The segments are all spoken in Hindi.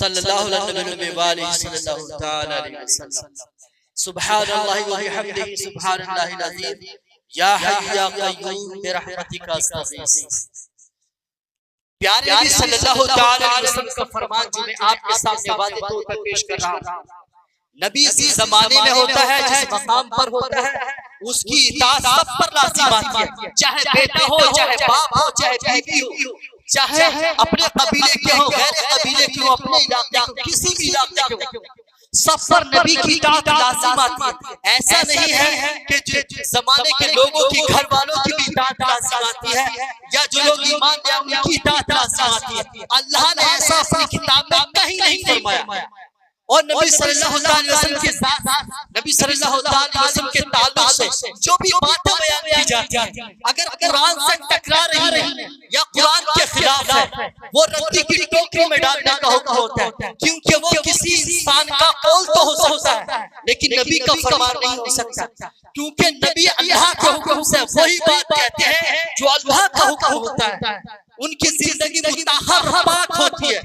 सल्लल्लाहु अलैहि वसल्लम। सुब्हानल्लाहि व बिहम्दिही सुब्हानल्लाहिल अज़ीम। या हय्यु या क़य्यूम बिरहमतिका अस्तगीस। प्यारे नबी सल्लल्लाहु अलैहि वसल्लम का फरमान जो मैं आपके सामने वाज़ेह तौर पर पेश कर रहा हूं, नबी इस जमाने में होता है, जिस मकाम पर होता है उसकी इताअत सब पर लाज़िम आती है, चाहे बेटा हो, चाहे बाप हो, चाहे बीवी हो, चाहे अपने कबीले के हो, गैर कबीले के हो, अपने इलाके के, किसी भी इलाके के हो, सब पर नबी की इताअत लाज़िम आती है। ऐसा नहीं है कि जमाने के लोगों की, घर वालों की भी इताअत लाज़िम आती है, या जो लोग ईमान ले आए उनकी इताअत लाज़िम आती है। अल्लाह ने ऐसा अपनी किताब में कहीं नहीं फरमाया। और नबी सल्लल्लाहु अलैहि वसल्लम के साथ नबी सल्लल्लाहु अलैहि वसल्लम के ताल्लुक से जो भी बातें बयान की जाती हैं, अगर कुरान से टकरा रही है या कुरान के खिलाफ है, वो रद्दी की टोकरी में डालने का हुक्म होता है, क्योंकि वो किसी इंसान का कौल तो हो सकता है लेकिन नबी का फरमान नहीं हो सकता, क्योंकि नबी अल्लाह के हुक्म से वही बात कहते हैं जो अल्लाह का हुक्म होता है। उनकी जिंदगी मुतहर पाक होती है,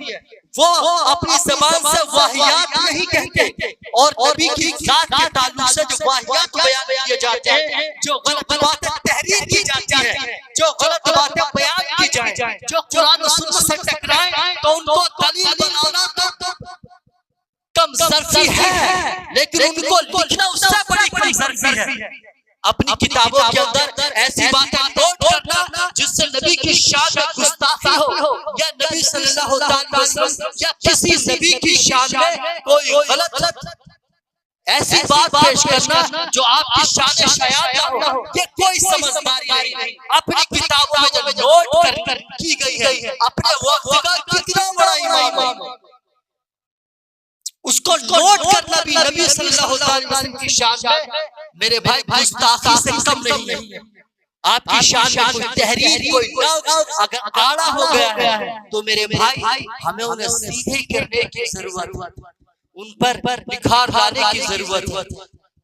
वो अपनी ज़बान से वाहियात नहीं कहते, और नबी की जात के ताल्लुक से जो वाहियात बयान किए जाते हैं, जो गलत बातें तहरीर की जाती है, जो गलत बातें बयान की जाए, जो कुरान और सुन्नत से टकराए, तो उनको दलील बनाना तो कम ज़र्फी है, लेकिन उनको लिखना उससे बड़ी कम ज़र्फी है। अपनी किताबों के अंदर ऐसी बातें नोट करना जिससे नबी की शान में गुस्ताखी हो, या नबी सल्लल्लाहु अलैहि वसल्लम या किसी नबी की शान में कोई गलत ऐसी बात पेश करना जो आपकी शान शायान ना हो, ये कोई समझदारी नहीं। अपनी किताबों में जब नोट कर की गई है, अपने वक्त का कितना बड़ा इमाम उसको नोट करना भी नबी सल्लल्लाहु अलैहि वसल्लम की शान में, मेरे भाई, गुस्ताखी से कम नहीं है। आपकी शान में कोई तहरीर, कोई लफ्ज़ अगर आड़ा हो गया है तो मेरे भाई हमें उन्हें सीधे करने की जरूरत, उन पर निखार लाने की जरूरत,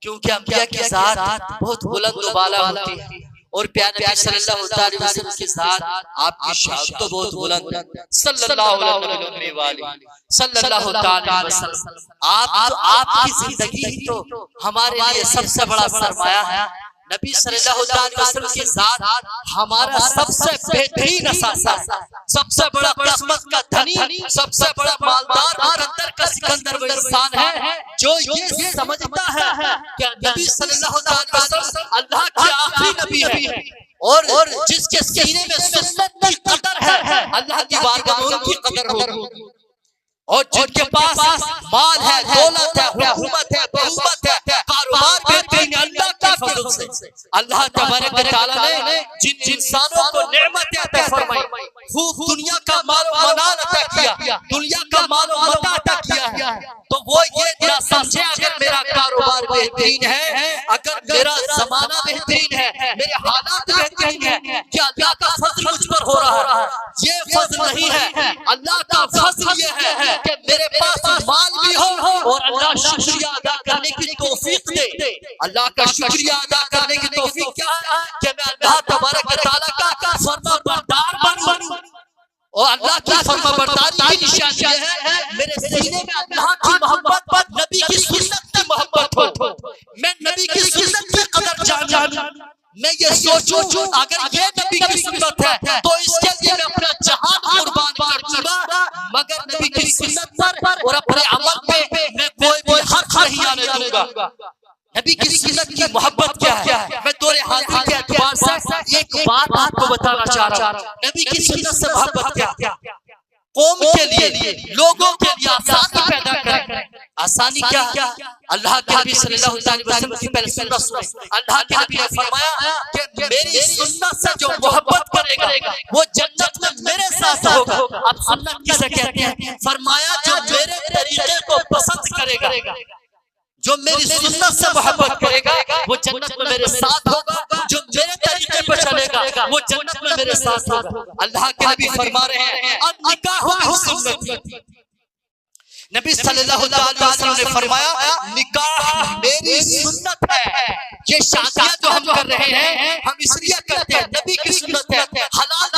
क्योंकि अंबिया के साथ बहुत बुलंद बाला होती है, और प्यारे नबी सल्लल्लाहु अलैहि वसल्लम के साथ आपकी शान तो बहुत बुलंद है। सल्लल्लाहु अलैहि वसल्लम, आपकी जिंदगी ही तो हमारे लिए सबसे बड़ा सरमाया है। नबी सल्लल्लाहु अलैहि वसल्लम के साथ हमारा सबसे बेहतरीन असासा, सबसे बड़ा किस्मत का धनी, सबसे बड़ा मालदार, मुकद्दर का सिकंदर वो इंसान है जो ये समझता है कि नबी सल्लल्लाहु अलैहि वसल्लम अल्लाह के आखिरी नबी है, और जिसके सीने में सुन्नत की कदर है, अल्लाह की बारगाह में उनकी कदर होगी। और जिनके पास माल है, दौलत है, हुकूमत है, बहुमत है, कारोबार बेहतरीन है, अल्लाह के फजल से अल्लाह तबारक व तआला ने जिन इंसानों को नेमतें अता फरमाई, खूब दुनिया का माल व मनाल अता किया, दुनिया का माल व मता अता किया है, तो वो ये ना समझे अगर मेरा कारोबार बेहतरीन है, अगर मेरा जमाना बेहतरीन है, मेरे हालात बेहतरीन है, क्या अल्लाह का फजल मुझ पर हो रहा है? ये फजल नहीं है, अल्लाह का फजल ये है कि मेरे पास माल भी हो और अल्लाह शुक्रिया अदा करने की तौफीक दे। अल्लाह का शुक्रिया अदा करने की तौफीक क्या है कि मैं अल्लाह तबारक व तआला का फरमाबरदार बनूं, और अल्लाह की फरमाबरदारी की निशानी है मेरे सीने में अल्लाह की मोहब्बत, नबी की सुन्नत की मोहब्बत हो, मैं नबी की सुन्नत की कदर जानूं, मैं ये सोचूं अगर ये नबी की सुन्नत है तो इसके लिए मैं अपना जहान कुर्बान कर दूंगा, मगर नबी की सुन्नत पर और अपने अमल पे मैं कोई हक नहीं आने दूंगा। नबी की सुन्नत की मोहब्बत क्या है? मैं तोरे हाजिर के एतबार से एक बात आपको बताना चाह रहा हूं। नबी की सुन्नत से मोहब्बत क्या? कौम के लिए, लोगों के लिए आसानी पैदा करें। आसानी क्या? अल्लाह के नबी सल्लल्लाहु अलैहि वसल्लम की पहले सुन्नत सुने। अल्लाह के नबी ने फरमाया कि मेरी सुन्नत से जो मोहब्बत करेगा वो जन्नत में मेरे साथ होगा। अब सुन्नत किसे कहते हैं? फरमाया जो मेरे तरीके को पसंद करेगा, जो मेरी सुन्नत से मोहब्बत करेगा वो जन्नत में मेरे साथ होगा, जो मेरे तरीके पर चलेगा वो जन्नत में मेरे साथ होगा। अल्लाह के नबी फरमा रहे हैं अब निकाह सुन्नत। नबी सल्लल्लाहु अलैहि वसल्लम ने फरमाया निकाह मेरी सुन्नत है। ये शादियां जो हम कर रहे हैं हम इसलिए करते हैं, नबी की सुन्नत है, हलाल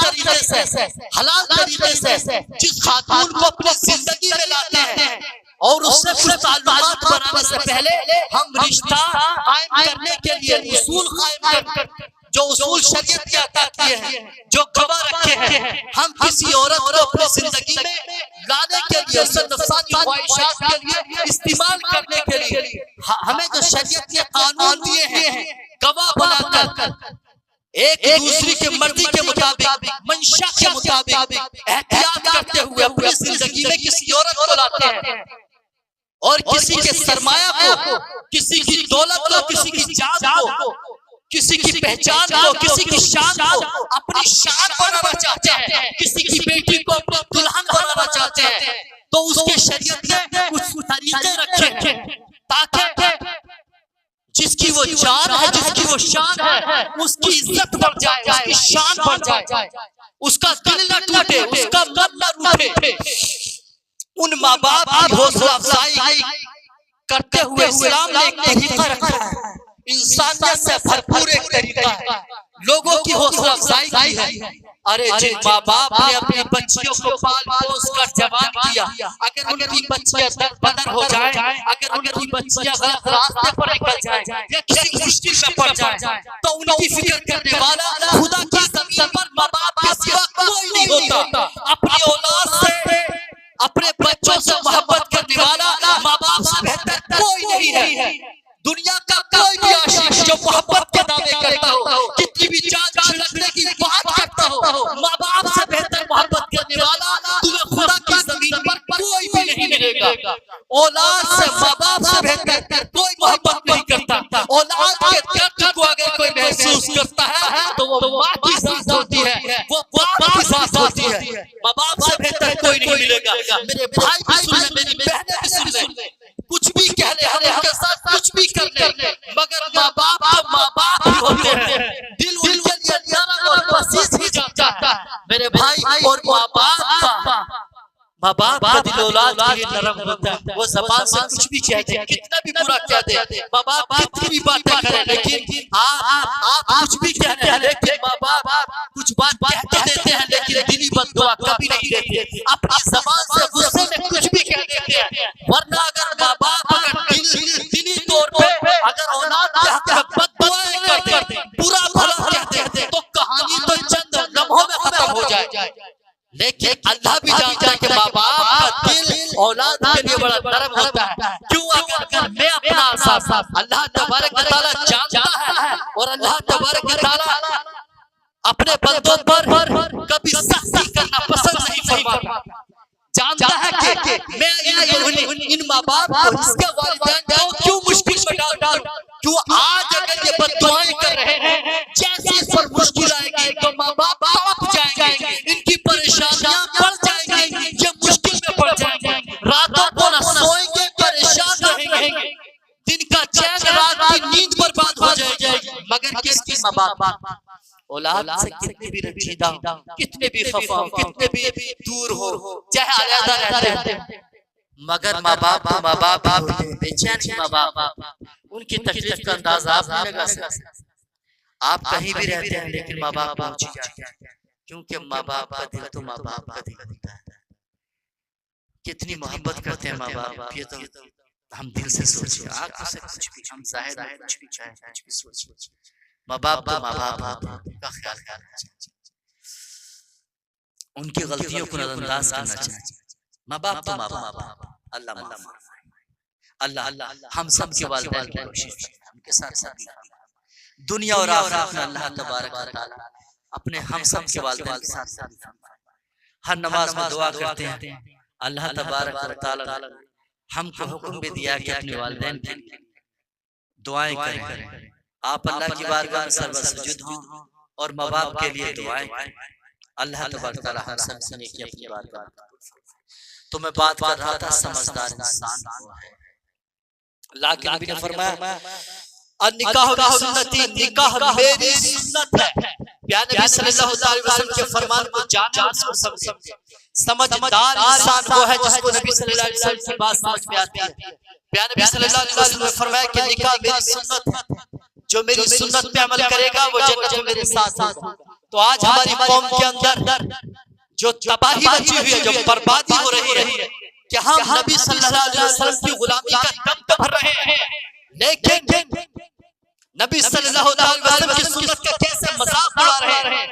तरीके से जिस खातून को अपनी जिंदगी में लाते हैं और उससे कुछ ताल्लुकात बनाने से पहले हम रिश्ता कायम करने के लिए उसूल कायम कर, जो उसूल शरीयत के अता किए हैं, जो गवाह रखे हैं, हम किसी औरत को अपनी जिंदगी में लाने के लिए, उससे नफसानी ख्वाहिशात के लिए इस्तेमाल करने के लिए हमें जो शरीयत के कानून दिए हैं, गवाह बनाकर एक दूसरे के मर्जी के मुताबिक, मंशा के मुताबिक एहतियात करते हुए अपनी जिंदगी में किसी औरत को लाते हैं और किसी के सरमाया को, किसी की दौलत को, किसी की जान को, किसी की पहचान को, किसी की शान को अपनी शान बनाना चाहते हैं, किसी की बेटी को अपनी दुल्हन बनाना चाहते हैं, तो उसके शरीयत ने कुछ तरीके रखे हैं ताकि जिसकी वो जान है, जिसकी वो शान है, उसकी इज्जत बढ़ जाए, उसकी शान बढ़ जाए, उसका दिल न टूटे, उसका मन न रूठे। उन माँ बाप की हौसला अफजाई करते हुए इस्लाम ने एक तरीका रखा है, इंसानियत से भरपूर एक तरीका है, लोगों की हौसला अफजाई की है। अरे जिन माँ बाप ने अपनी बच्चियों को पाल पोस कर जवान किया, अगर उनकी बच्चियां दर-बदर हो जाए, अगर उनकी बच्चियां गलत रास्ते पर निकल जाए या किसी मुश्किल में पड़ जाए, तो उनकी फिक्र करने वाला खुदा की जमीन पर माँ बाप के सिवा कोई नहीं होता। अपनी औलाद से, अपने बच्चों से मोहब्बत करने वाला माँ बाप से बेहतर कोई नहीं है। दुनिया का कोई भी आशिक जो मोहब्बत के दावे करता हो, कितनी भी जान छिड़कने की बात करता हो, माँ बाप से बेहतर मोहब्बत करने वाला तुम्हें खुदा की जमीन पर कोई भी नहीं मिलेगा। औलाद से, माँ बाप से बेहतर कोई मोहब्बत नहीं करता। औलाद के दर्द को अगर कोई महसूस करता है तो वो माँ की जात होती है, वो बाप की जात होती है। माँ बाप से बेहतर कोई नहीं मिलेगा। मेरे भाई भी सुन ले, मेरी बहनें भी सुन ले, कुछ भी कह ले, हम उनके साथ कुछ भी कर ले, मगर माँ बाप तो माँ बाप ही होते हैं। दिल उनके लिए नरम और बसीस ही जाता है। मेरे भाई, और माँ बाप का दिल औलाद के लिए नरम होता है। वो ज़बान से कुछ भी कह दे, कितना भी बुरा कह दे, माँ बाप कितनी भी बातें करें, लेकिन आप कुछ भी कहते हैं, लेकिन माँ बाप कुछ बात कहते देते हैं, लेकिन दिली बद्दुआ कभी नहीं देते। अपनी ज़बान से गुस्से में कुछ भी कह देते हैं, वरना अगर माँ बाप अगर दिली तौर पे अगर औलाद के हक में बद्दुआएं करते, बुरा भला कहते हैं, तो कहानी तो चंद लम्हों में खत्म हो जाए। लेकिन अल्लाह भी जानता है कि माँ बाप का दिल औलाद के लिए बड़ा नरम होता है। क्यों? अगर मैं अपना साथ अल्लाह तबारक व तआला जानता है और अल्लाह तबारक व तआला अपने बंदों पर कभी सख्ती करना पसंद नहीं फरमाता। जानता है कि मैं इन माँ बाप को, इसके वालिदैन को क्यों मुश्किल में डालूं। क्यों? आज अगर ये बद्दुआएं कर रहे हैं, जैसे इस पर मुश्किल आएगी तो माँ बाप तड़प जाएंगे, इनकी परेशानियां बढ़ जाएंगी, ये मुश्किल में पड़ जाएंगे, रातों को न सोएंगे, परेशान रहेंगे, दिन का चैन, रात की नींद बर्बाद हो जाएगी। मगर किसकी? माँ बाप औलाद से कितने भी रंजीदा, कितने भी खफा, कितने भी दूर हो, चाहे अलग रहते हैं, मगर माँ बाप बेचैन माँ बाप, उनकी तकलीफ का अंदाजा आप नहीं लगा सकते। आप कहीं भी रहते हैं, लेकिन माँ बाप पहुंच जाते हैं, क्योंकि माँ बाप का दिल तो माँ बाप का दिल होता है। कितनी मोहब्बत करते हैं माँ बाप, ये तो हम दिल से सोचिए, आंखों से कुछ भी, हम जाहिर में कुछ भी चाहे, कुछ भी सोचिए, माँ बाप तो माँ बाप का ख्याल करना चाहिए, उनकी गलतियों को नजरअंदाज करना चाहिए। माँ बाप तो माँ बाप, अल्लाह हम सब के वालिदैन की कोशिश उनके साथ दुनिया और आखिरत में अल्लाह तबारक व तआला अपने हम सब के वालिदैन के साथ हर नमाज में दुआ करते हैं। अल्लाह तबारक व तआला हमको हुक्म भी दिया कि अपने वालिदैन के लिए दुआएं करें। आप अल्लाह की बारगाह में सर्वसुजुद हों और माँ बाप के लिए दुआएं करें। अल्लाह तबारक व तआला हम सब से नेकी अपनी बारगाह में। तो मैं बात कर रहा था समझदार इंसान को है। अल्लाह के नबी ने फरमाया निकाह सुन्नती, निकाह मेरी सुन्नत है। प्यारे नबी सल्लल्लाहु अलैहि वसल्लम के फरमान को जाने, उसको समझे। समझदार इंसान वो है जिसको नबी सल्लल्लाहु अलैहि वसल्लम की बात समझ में आती है। प्यारे नबी सल्लल्लाहु अलैहि वसल्लम ने फरमाया कि निकाह मेरी सुन्नत है। जो मेरी सुन्नत पे अमल करेगा वो जन्नत में मेरे साथ होगा। तो आज हमारी कौम के अंदर जो तबाही मची हुई है, जो बर्बादी हो रही है कि हम नबी सल्लल्लाहु अलैहि वसल्लम की गुलामी का दम तो भर रहे हैं, लेकिन नबी सल्लल्लाहु अलैहि वसल्लम की सुन्नत का कैसे मजाक उड़ा रहे हैं।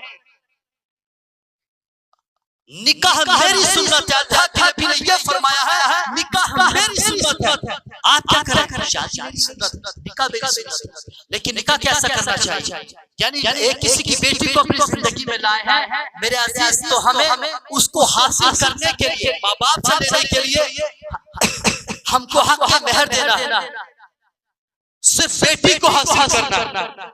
निकाह मेरी सुन्नत है, अल्लाह के नबी ने ये फरमाया है निकाह मेरी सुन्नत है। आप क्या करें? शादी मेरी सुन्नत, निकाह मेरी सुन्नत। लेकिन निकाह कैसा करना चाहिए? यानी एक किसी की बेटी को अपनी जिंदगी में लाए हैं मेरे अजीज, तो हमें उसको हासिल करने के लिए, माँ बाप से लेने के लिए हमको हक का मेहर देना है, सिर्फ बेटी को हासिल करना।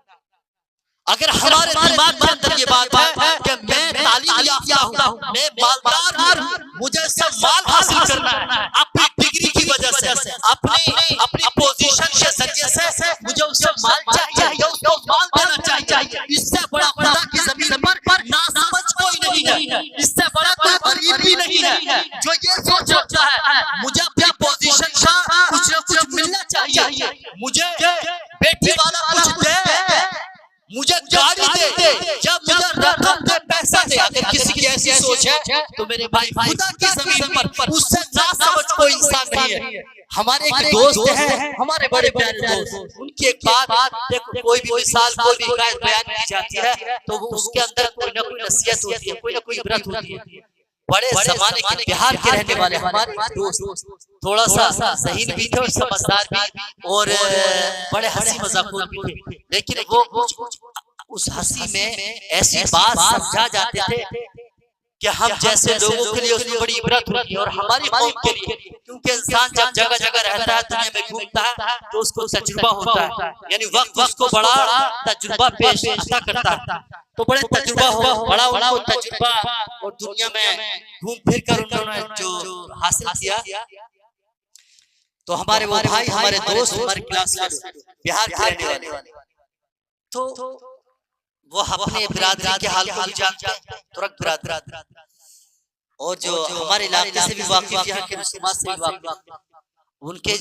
अगर हमारे दिमाग के अंदर ये बात है कि मैं तालीम याफ्ता हूँ, मैं मालदार हूँ, मुझे सब माल हासिल करना है अपनी डिग्री की वजह से, अपनी पोजीशन के जरिए से मुझे उससे माल चाहिए, उसको माल देना चाहिए। इससे बड़ा खुदा की जमीन पर ना समझ कोई नहीं है, इससे बड़ा कोई गरीब भी नहीं है जो ये सोच रखता है मुझे अपनी पोजीशन का कुछ न कुछ मिलना चाहिए, मुझे बेटी वाला कुछ दे, मुझे गाड़ी दे, जब मुझे रकम दे, पैसा दे। अगर किसी की ऐसी सोच है तो मेरे भाई खुदा की जमीन पर उससे ना समझ कोई इंसान नहीं है। हमारे एक दोस्त हैं, हमारे बड़े प्यारे दोस्त, उनकी एक बात देखो, कोई भी मिसाल, कोई भी हिकायत बयान की जाती है तो वो उसके अंदर कोई ना कोई नसीहत होती है, कोई ना कोई इबरत होती है। बड़े जमाने के बिहार के रहने वाले हमारे दोस्त थोड़ा सा ज़हीन भी थे और समझदार भी और बड़े हंसी मजाक भी थे, लेकिन वो उस हंसी में ऐसी बात समझा जाते थे कि हम जैसे लोगों के लिए उसमें बड़ी इबरत होती है और हमारी कौम के लिए, क्योंकि इंसान जब जगह जगह रहता है, दुनिया में घूमता है तो उसको तजुर्बा होता है, यानी वक्त उसको बड़ा तजुर्बा पेश आता करता है। तो बड़े तजुर्बा बड़ा उनको तजुर्बा और दुनिया में घूम फिर कर उन्होंने जो हासिल किया। तो हमारे वो भाई, हमारे दोस्त, हमारे क्लास के बिहार के रहने वाले, तो वो अपने बिरादरी के हाल को भी जानते हैं, तुरक बिरादरी, और जो हमारे इलाके से भी वाकिफ, यहाँ के रसूमात से भी वाकिफ, उनके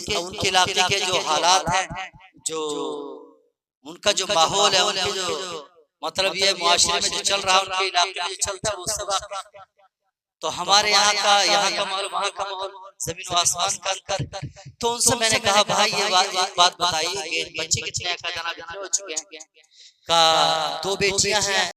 इलाके के जो हालात हैं, जो उनका जो माहौल है, उनके जो मतलब ये मुआशरे में जो चल रहा है, उनके इलाके में जो चलता है वो सब। तो हमारे यहाँ का माहौल, वहाँ का माहौल जमीन व आसमान का अंतर। तो उनसे मैंने कहा भाई ये बात बताइए कि बच्चे कितने हैं? का जाना हो चुके हैं, का 2 बेटियां हैं।